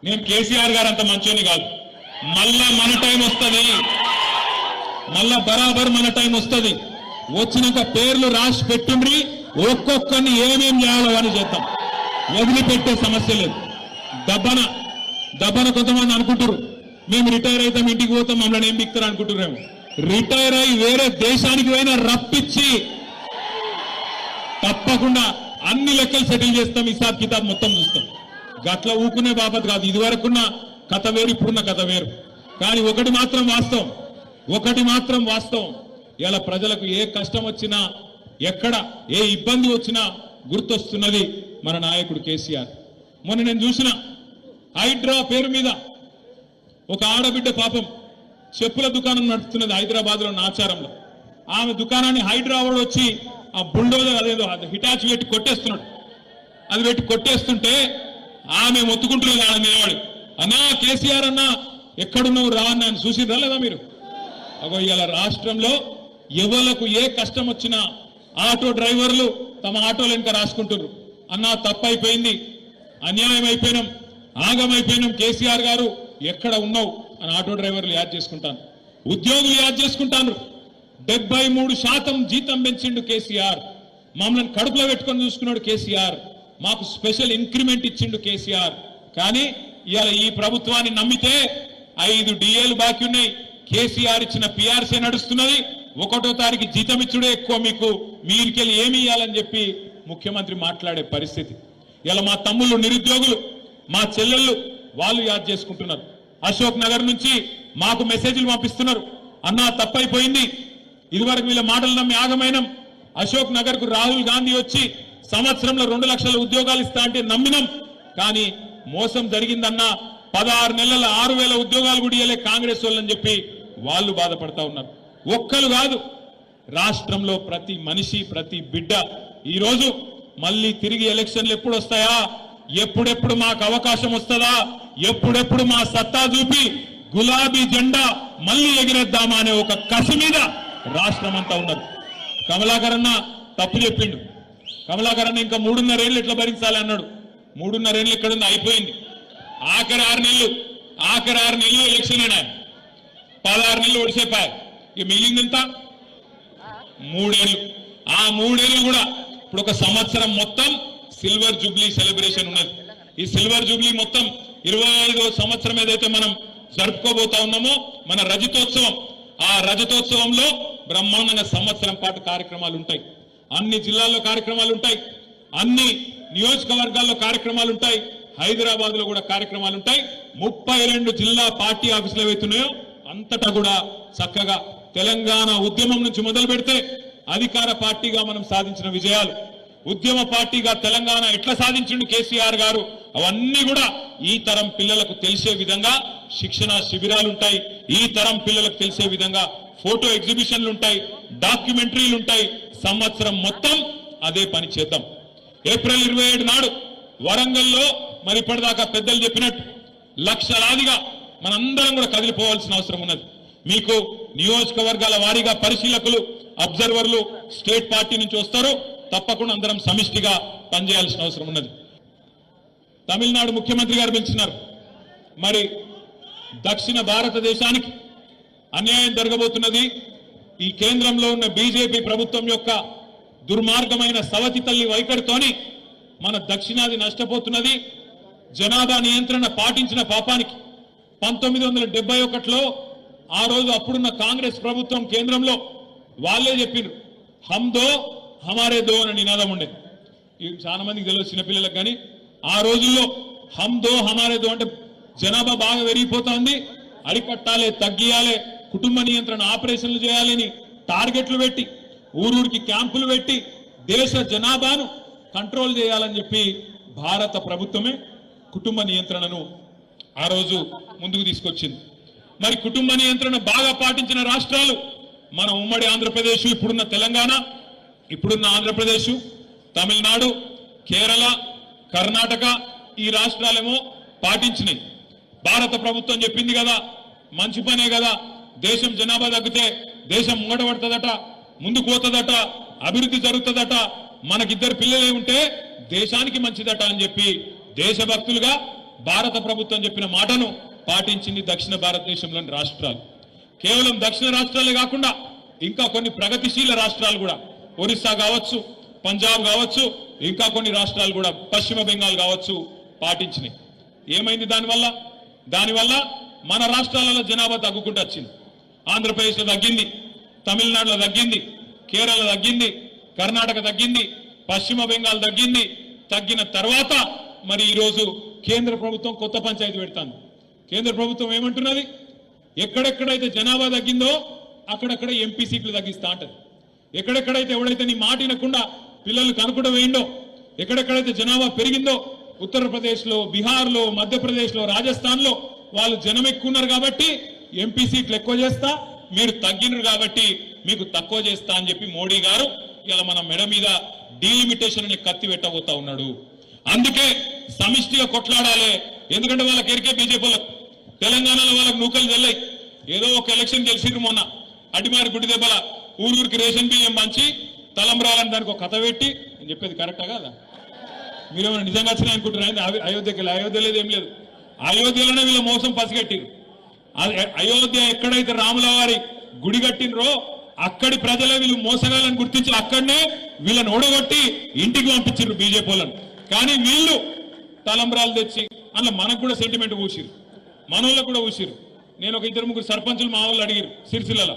నేను కేసీఆర్ గారు అంత మంచోని కాదు. మళ్ళా మన టైం వస్తుంది, మళ్ళా బరాబర్ మన టైం వస్తుంది. వచ్చినాక పేర్లు రాసి పెట్టుండ్రి, ఒక్కొక్కరిని ఏమేం చేయాలో అని చేద్దాం. వదిలిపెట్టే సమస్య లేదు. దబ్బన కొంతమంది అనుకుంటారు మేము రిటైర్ అవుతాం, ఇంటికి పోతాం, మమ్మల్ని ఏం బిక్తారు అనుకుంటున్నాము. రిటైర్ అయి వేరే దేశానికి పోయినా రప్పించి తప్పకుండా అన్ని లెక్కలు సెటిల్ చేస్తాం, హిసాబ్ కితాబ్ మొత్తం చూస్తాం. గట్ల ఊకునే బాబత్ కాదు. ఇది వరకున్న కథ వేరు, ఇప్పుడున్న కథ వేరు. కానీ ఒకటి మాత్రం వాస్తవం, ఇలా ప్రజలకు ఏ కష్టం వచ్చినా, ఎక్కడ ఏ ఇబ్బంది వచ్చినా గుర్తొస్తున్నది మన నాయకుడు కేసీఆర్. మొన్న నేను చూసిన హైడ్రా పేరు మీద ఒక ఆడబిడ్డ పాపం చెప్పుల దుకాణం నడుస్తున్నది హైదరాబాద్ లో నాచారంలో. ఆమె దుకాణాన్ని హైడ్రా వాడు వచ్చి ఆ బుల్డోజర్ అదేదో హిటాచి పెట్టి కొట్టేస్తున్నాడు. అది పెట్టి కొట్టేస్తుంటే ఆమె మొత్తుకుంటున్నది. ఆడ నిలబడి అన్నా కేసీఆర్ అన్నా ఎక్కడున్నావు రా అని ఆయన చూసిరా లేదా మీరు? అగో ఇవాళ రాష్ట్రంలో ఎవరికి ఏ కష్టం వచ్చినా ఆటో డ్రైవర్లు తమ ఆటోలు వెనుక రాసుకుంటున్నారు. అన్నా తప్పైపోయింది, అన్యాయం అయిపోయినాం, ఆగమైపోయినాం, కేసీఆర్ గారు ఎక్కడ ఉన్నావు అని ఆటో డ్రైవర్లు యాద్ చేసుకుంటాను, ఉద్యోగులు యాద్ చేసుకుంటాను. 73% జీతం పెంచిండు కేసీఆర్. మమ్మల్ని కడుపులో పెట్టుకొని చూసుకున్నాడు కేసీఆర్. మాకు స్పెషల్ ఇంక్రిమెంట్ ఇచ్చిండు కేసీఆర్. కానీ ఇవాళ ఈ ప్రభుత్వాన్ని నమ్మితే 5 డిఏలు బాకీ ఉన్నాయి. కేసీఆర్ ఇచ్చిన పిఆర్సీ నడుస్తున్నది. 1వ తారీఖు జీతం ఇచ్చుడే ఎక్కువ, మీకు మీరికెళ్ళి ఏమి ఇవ్వాలని చెప్పి ముఖ్యమంత్రి మాట్లాడే పరిస్థితి. ఇలా మా తమ్ముళ్ళు నిరుద్యోగులు, మా చెల్లెళ్ళు వాళ్ళు యాద్ చేసుకుంటున్నారు. అశోక్ నగర్ నుంచి మాకు మెసేజ్లు పంపిస్తున్నారు. అన్నా తప్పైపోయింది, ఇదివరకు వీళ్ళ మాటలు నమ్మి ఆగమైనం. అశోక్ నగర్ కు రాహుల్ గాంధీ వచ్చి సంవత్సరంలో 2 లక్షల ఉద్యోగాలు ఇస్తా అంటే నమ్మినం. కానీ మోసం జరిగిందన్నా 16 నెలల 6,000 ఉద్యోగాలు కూడా ఇయ్యలే కాంగ్రెస్ వాళ్ళని చెప్పి వాళ్ళు బాధపడతా ఉన్నారు. ఒక్కరు కాదు, రాష్ట్రంలో ప్రతి మనిషి, ప్రతి బిడ్డ ఈరోజు మళ్ళీ తిరిగి ఎలక్షన్లు ఎప్పుడు వస్తాయా, ఎప్పుడెప్పుడు మాకు అవకాశం వస్తుందా, ఎప్పుడెప్పుడు మా సత్తా చూపి గులాబీ జెండా మళ్ళీ ఎగిరేద్దామా అనే ఒక కసి మీద రాష్ట్రం అంతా ఉన్నది. కమలాకర్ అన్న తప్పు చెప్పిండు. కమలాకర్ అన్న ఇంకా 3.5 ఏళ్ళు ఎట్లా భరించాలి అన్నాడు. 3.5 ఏళ్ళు ఎక్కడుంది, అయిపోయింది. ఆఖరి 6 నెలలు ఎలక్షన్ అయినా 16 నెలలు ఒడిసేపారు. ఇక మిగిలిందంతా 3 ఏళ్ళు. ఆ 3 ఏళ్ళు కూడా ఇప్పుడు ఒక సంవత్సరం మొత్తం సిల్వర్ జూబ్లీ సెలబ్రేషన్ ఉన్నది. ఈ సిల్వర్ జూబ్లీ మొత్తం 25వ సంవత్సరం ఏదైతే మనం జరుపుకోబోతా ఉన్నామో మన రజతోత్సవం, ఆ రజతోత్సవంలో బ్రహ్మాండంగా సంవత్సరం పాటు కార్యక్రమాలు ఉంటాయి. అన్ని జిల్లాల్లో కార్యక్రమాలు ఉంటాయి, అన్ని నియోజకవర్గాల్లో కార్యక్రమాలు ఉంటాయి, హైదరాబాద్ లో కూడా కార్యక్రమాలు ఉంటాయి. 32 జిల్లా పార్టీ ఆఫీసులు ఏవైతున్నాయో అంతటా కూడా చక్కగా తెలంగాణ ఉద్యమం నుంచి మొదలు పెడితే అధికార పార్టీగా మనం సాధించిన విజయాలు, ఉద్యమ పార్టీగా తెలంగాణ ఎట్లా సాధించిండు కేసీఆర్ గారు, అవన్నీ కూడా ఈ తరం పిల్లలకు తెలిసే విధంగా శిక్షణ శిబిరాలు ఉంటాయి. ఈ తరం పిల్లలకు తెలిసే విధంగా ఫోటో ఎగ్జిబిషన్లు ఉంటాయి, డాక్యుమెంటరీలు ఉంటాయి. సంవత్సరం మొత్తం అదే పని చేద్దాం. ఏప్రిల్ 27 నాడు వరంగల్లో మరి ఇప్పటిదాకా పెద్దలు చెప్పినట్టు లక్షలాదిగా మనందరం కూడా కదిలిపోవాల్సిన అవసరం ఉన్నది. మీకు నియోజకవర్గాల వారీగా పరిశీలకులు, అబ్జర్వర్లు స్టేట్ పార్టీ నుంచి వస్తారు. తప్పకుండా అందరం సమిష్టిగా పనిచేయాల్సిన అవసరం ఉన్నది. తమిళనాడు ముఖ్యమంత్రి గారు పిలిచినారు. మరి దక్షిణ భారతదేశానికి అన్యాయం జరగబోతున్నది. ఈ కేంద్రంలో ఉన్న బీజేపీ ప్రభుత్వం యొక్క దుర్మార్గమైన సవతి తల్లి వైఖరితోని మన దక్షిణాది నష్టపోతున్నది. జనాభా నియంత్రణ పాటించిన పాపానికి 1971లో ఆ రోజు అప్పుడున్న కాంగ్రెస్ ప్రభుత్వం కేంద్రంలో వాళ్ళే చెప్పినారు, హమ్ దో హమారే దో అని నినాదం ఉండేది. చాలా మందికి తెలియదు చిన్నపిల్లలకు. కానీ ఆ రోజుల్లో హమ్ దో హమారే దో అంటే జనాభా బాగా పెరిగిపోతుంది, అరికట్టాలి, తగ్గియాలి, కుటుంబ నియంత్రణ ఆపరేషన్లు చేయాలని టార్గెట్లు పెట్టి ఊరూరికి క్యాంపులు పెట్టి దేశ జనాభాను కంట్రోల్ చేయాలని చెప్పి భారత ప్రభుత్వమే కుటుంబ నియంత్రణను ఆ రోజు ముందుకు తీసుకొచ్చింది. మరి కుటుంబ నియంత్రణ బాగా పాటించిన రాష్ట్రాలు మన ఉమ్మడి ఆంధ్రప్రదేశ్, ఇప్పుడున్న తెలంగాణ, ఇప్పుడున్న ఆంధ్రప్రదేశ్, తమిళనాడు, కేరళ, కర్ణాటక ఈ రాష్ట్రాలేమో పాటించినాయి. భారత ప్రభుత్వం చెప్పింది కదా, మంచి పనే కదా, దేశం జనాభా తగ్గితే దేశం ముంగడబడుతుందట, ముందుకు పోతుందట, అభివృద్ధి జరుగుతుందట, మనకిద్దరు పిల్లలే ఉంటే దేశానికి మంచిదట అని చెప్పి దేశభక్తులుగా భారత ప్రభుత్వం చెప్పిన మాటను పాటించింది దక్షిణ భారతదేశంలోని రాష్ట్రాలు. కేవలం దక్షిణ రాష్ట్రాలే కాకుండా ఇంకా కొన్ని ప్రగతిశీల రాష్ట్రాలు కూడా, ఒరిస్సా కావచ్చు, పంజాబ్ కావచ్చు, ఇంకా కొన్ని రాష్ట్రాలు కూడా, పశ్చిమ బెంగాల్ కావచ్చు, పాటించినాయి. ఏమైంది దానివల్ల మన రాష్ట్రాలలో జనాభా తగ్గుకుంటూ వచ్చింది. ఆంధ్రప్రదేశ్లో తగ్గింది, తమిళనాడులో తగ్గింది, కేరళ తగ్గింది, కర్ణాటక తగ్గింది, పశ్చిమ బెంగాల్ తగ్గింది. తగ్గిన తర్వాత మరి ఈరోజు కేంద్ర ప్రభుత్వం కొత్త పంచాయతీ పెడతాను. కేంద్ర ప్రభుత్వం ఏమంటున్నది, ఎక్కడెక్కడైతే జనాభా తగ్గిందో అక్కడక్కడ ఎంపీ సీట్లు తగ్గిస్తా అంటది. ఎక్కడెక్కడైతే ఎవడైతే నీ మాట వినకుండా పిల్లలు కనుకుండా వేయండో, ఎక్కడెక్కడైతే జనాభా పెరిగిందో, ఉత్తరప్రదేశ్లో, బీహార్లో, మధ్యప్రదేశ్లో, రాజస్థాన్లో వాళ్ళు జనం ఎక్కున్నారు కాబట్టి ఎంపీ సీట్లు ఎక్కువ చేస్తా, మీరు తగ్గినరు కాబట్టి మీకు తక్కువ చేస్తా అని చెప్పి మోడీ గారు ఇలా మన మెడ మీద డీలిమిటేషన్ అనే కత్తి పెట్టబోతా ఉన్నాడు. అందుకే సమిష్టిగా కొట్లాడాలి. ఎందుకంటే వాళ్ళకి ఎరికే బీజేపీ వాళ్ళకు తెలంగాణలో వాళ్ళకి నూకలు తెల్లాయి. ఏదో ఒక ఎలక్షన్ గెలిచిర్రు మొన్న, అడిమారి గుడి దెబ్బల ఊరికి రేషన్ బియ్యం పంచి తలంబ్రాలని దానికి ఒక కథ పెట్టి, నేను చెప్పేది కరెక్టా కాదా? మీరేమైనా నిజంగా వచ్చినాయి అనుకుంటున్నారని అయోధ్యకి వెళ్ళి, అయోధ్య లేదు ఏం లేదు, అయోధ్యలోనే వీళ్ళ మోసం పసిగట్టిరు. అయోధ్య ఎక్కడైతే రాముల వారి గుడి కట్టినరో అక్కడి ప్రజలే వీళ్ళు మోసగాలని గుర్తించి అక్కడనే వీళ్ళని ఓడగొట్టి ఇంటికి పంపించారు బీజేపీ వాళ్ళని. కానీ వీళ్ళు తలంబ్రాలు తెచ్చి అందులో మనకు కూడా సెంటిమెంట్ ఊసిరు, మనోళ్ళకు కూడా ఊసిరు. నేను ఒక 2-3 సర్పంచులు మా వాళ్ళు అడిగారు సిరిసిల్లలో,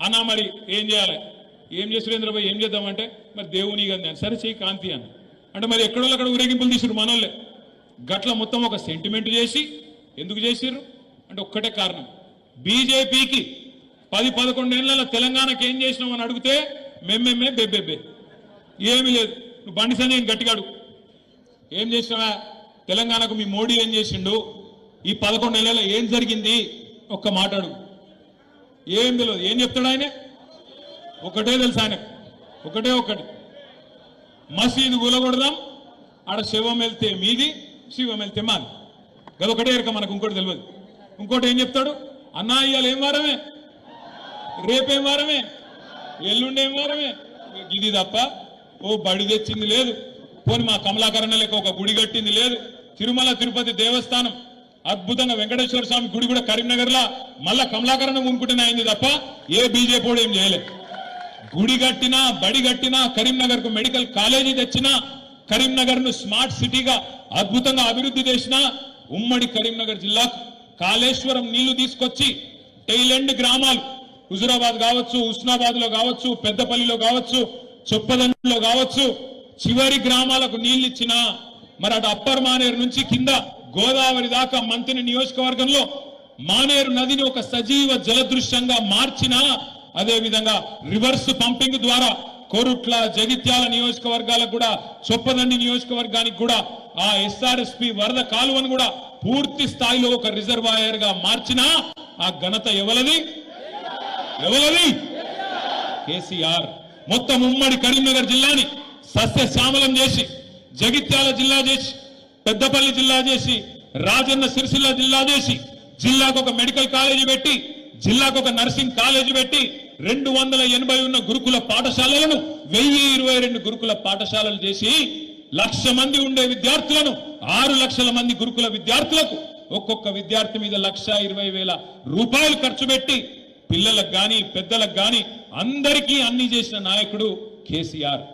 అన్నా మరి ఏం చేయాలి, ఏం చేసి సురేంద్రబాబు ఏం చేద్దామంటే మరి దేవుని కదా సరే చెయ్యి కాంతి అని అంటే మరి ఎక్కడో అక్కడ ఊరేగింపులు తీసిరు మనోళ్ళే. గట్ల మొత్తం ఒక సెంటిమెంట్ చేసి ఎందుకు చేసిర్రు అంటే ఒక్కటే కారణం, బీజేపీకి 10-11 ఏళ్ల తెలంగాణకి ఏం చేసినావు అని అడిగితే మెమ్మెమ్మే బెబ్బెబ్బే ఏమీ లేదు. నువ్వు బండి సంజయ్ గట్టిగా అడుగు, ఏం చేసినావా తెలంగాణకు మీ మోడీ ఏం చేసిండు, ఈ 11 ఏళ్లలో ఏం జరిగింది ఒక్క మాట అడుగు. ఏం తెలియదు. ఏం చెప్తాడు ఆయన? ఒకటే తెలుసు ఆయనకు, ఒకటి మసీదు కూలగొడదాం, ఆడ శివం వెళ్తే మీది, శివం వెళ్తే మాది. గదొకటే ఎరక మనకు, ఇంకోటి తెలియదు. ఇంకోటి ఏం చెప్తాడు, అన్నా ఇవాళ ఏం వారమే, రేపేం వారమే, ఎల్లుండేం వారమే, ఇది తప్ప ఓ బడి తెచ్చింది లేదు, పోని మా కమలాకరణ లెక్క ఒక గుడి కట్టింది లేదు. తిరుమల తిరుపతి దేవస్థానం అద్భుతంగా వెంకటేశ్వర స్వామి గుడి కూడా కరీంనగర్ లా మళ్ళా కమలాకరణ ఉంకుంటేనే అయింది తప్ప ఏ బీజేపీ ఏం చేయలేదు. గుడి కట్టినా, బడి కట్టినా, కరీంనగర్ కు మెడికల్ కాలేజీ తెచ్చినా, కరీంనగర్ ను స్మార్ట్ సిటీగా అద్భుతంగా అభివృద్ధి చేసిన ఉమ్మడి కరీంనగర్ జిల్లాకు కాళేశ్వరం నీళ్లు తీసుకొచ్చి టైలెండ్ గ్రామాలు హుజురాబాద్ కావచ్చు, ఉస్నాబాద్ లో కావచ్చు, పెద్దపల్లిలో కావచ్చు, చొప్పదండిలో కావచ్చు, చివరి గ్రామాలకు నీళ్లు ఇచ్చిన, మరి అటు అప్పర్ మానేరు నుంచి కింద గోదావరి దాకా మంత్రి నియోజకవర్గంలో మానేరు నదిని ఒక సజీవ జలదృశ్యంగా మార్చిన, అదేవిధంగా రివర్స్ పంపింగ్ ద్వారా కోరుట్ల, జగిత్యాల నియోజకవర్గాలకు కూడా, చొప్పదండి నియోజకవర్గానికి కూడా ఆ ఎస్ఆర్ఎస్పి వరద కాలువను కూడా పూర్తి స్థాయిలో ఒక రిజర్వాయర్ గా మార్చిన ఆ ఘనత ఎవలది? కేసీఆర్. మొత్తం ఉమ్మడి కరీంనగర్ జిల్లాని సస్యశ్యామలం చేసి, జగిత్యాల జిల్లా చేసి, పెద్దపల్లి జిల్లా చేసి, రాజన్న సిరిసిల్ల జిల్లా చేసి, జిల్లాకు ఒక మెడికల్ కాలేజీ పెట్టి, జిల్లాకు ఒక నర్సింగ్ కాలేజీ పెట్టి, 280 ఉన్న గురుకుల పాఠశాలలను 1022 గురుకుల పాఠశాలలు చేసి, 1,00,000 మంది ఉండే విద్యార్థులను 6 లక్షల మంది గురుకుల విద్యార్థులకు ఒక్కొక్క విద్యార్థి మీద 1,20,000 రూపాయలు ఖర్చు పెట్టి పిల్లలకు గాని పెద్దలకు గాని అందరికీ అన్ని చేసిన నాయకుడు కేసీఆర్.